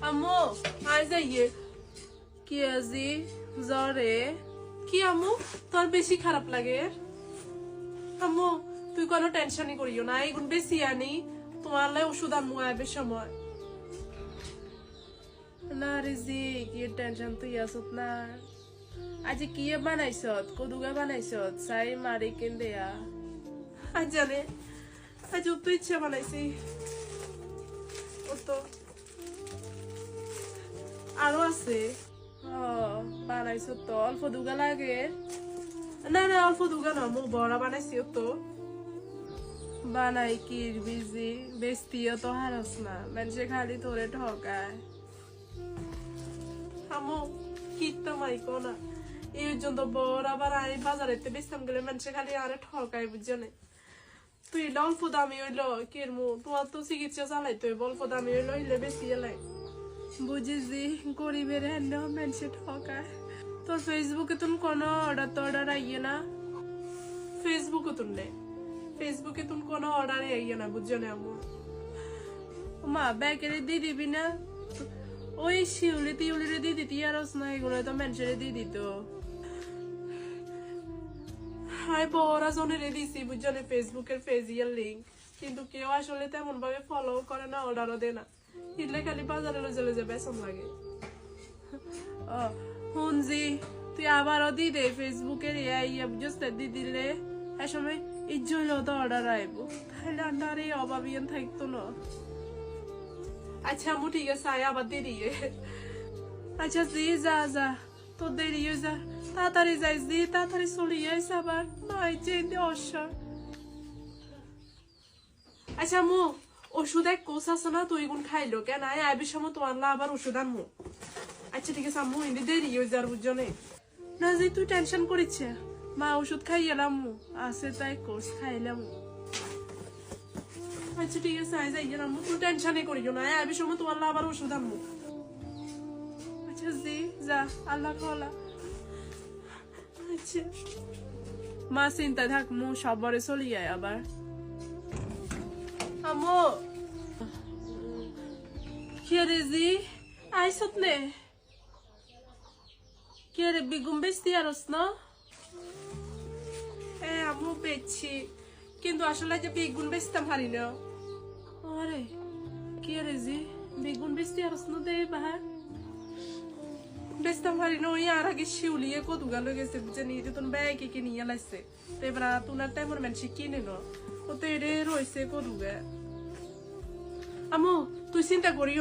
আম্মু আয় যাইয়ে কি আজি জ্বরে কি আম্মু তোর বেশি খারাপ লাগে আম্মু তুই কোনো টেনশনই করিও না এগুন বেশি আনি তোমার লাই ওষুধ আম্মু আইবে সময় না রিজি কি টেনশন তুই আসত না আজ কি বানাইছত কদুগা বানাইছত চাই মারি কিন দেয়া আজ জানে আজ তো ইচ্ছা বানাইছি ও তো আরো আছে বানাইছো তো অল্প দুগা লাগে না না অল্প দুগা না মুখ বড়া বানাইছি তো বানাই কি বিজি বেস্তিও তো হারস না মানুষে খালি তোরে ঠকায় আমু কিত্তা মাইকো না এই জন্য বড় আবার আই বাজারেতে বেচতাম গেলে মানুষে খালি আরে ঠকায় বুঝছো না তুই অল্প দামি হইলো কিরমু তোমার তো চিকিৎসা চালাইতো অল্প দামি হইলো হইলে বেশি এলাই বুঝেছি গরিবের হ্যান্ড মানুষে ঠকায় তোর ফেসবুকে তুমি কোনো অর্ডার আইয়ে না ফেসবুকে তুললে ফেসবুকে তুমি কোনো অর্ডারে আইয়ে না বুঝছো না আমু মা ব্যাগেরে দিয়ে দিবি না ওই শিউলি টিউলিরে দিয়ে দিতি আর না এগুলো তো মানুষের দিয়ে দিত হাই বড়া জনের দিছি বুঝছো না ফেসবুকের ফেজিয়াল লিঙ্ক কিন্তু কেউ আসলে তেমন ভাবে ফলো করে না অর্ডারও দেয় না ইলে খালি বাজারে লজে যে বেসম লাগে হুনজি তুই আবারও দি দে ফেসবুকের ইয়া বুঝতে দি দিলে এ সময় ইজ্জত তো অর্ডার আইব তাহলে আন্ডার এই অভাবিয়ান থাকতো না আচ্ছা আমু ঠিক আছে আয় আবার দেরি আচ্ছা জি যা যা তো দেরি হয়ে যা তাড়াতাড়ি যাইস দি তাড়াতাড়ি চলে আইস আবার মাই চেয়ে অসা আচ্ছা আমু ওষুধ এক কোষ আছে না তুই গুণ খাইলো কেন আইবির সময় তো আনলা আবার ওষুধ আনমু আচ্ছা ঠিক আছে আম্মু ইন্দি দেরি হয়ে যার বুঝছো না যে তুই টেনশন করিচ্ছে মা ওষুধ খাইলাম আছে তাই কোর্স খাইলাম আচ্ছা ঠিক আছে আই যাই আম্মু তুই টেনশনই করিও না আইবির সময় তো আনলা আবার ওষুধ আনমু আচ্ছা জি যা আল্লাহ খাওয়ালা আচ্ছা মা চিন্তা থাক মু সবরে চলি যায় আবার আম্মু কে জি আইসত নে কে রে বিগুম বেশি আরস না আম্মু বেচছি কিন্তু আসলে যে বেগুন বেচতাম হারি না আরে কে রে জি বেগুন বেশি আরস না দে বাহার বেচতাম হারি না ওই আর আগে শিউলিয়ে কদুগা গেছে বুঝে নিয়ে তুমি ব্যাগে কে নিয়ে লাইছে তো এবার তোমার টাইমের মানুষ কিনে না ও তো এরে রয়েছে কদুগা আম্মু তুই চিন্তা করিও না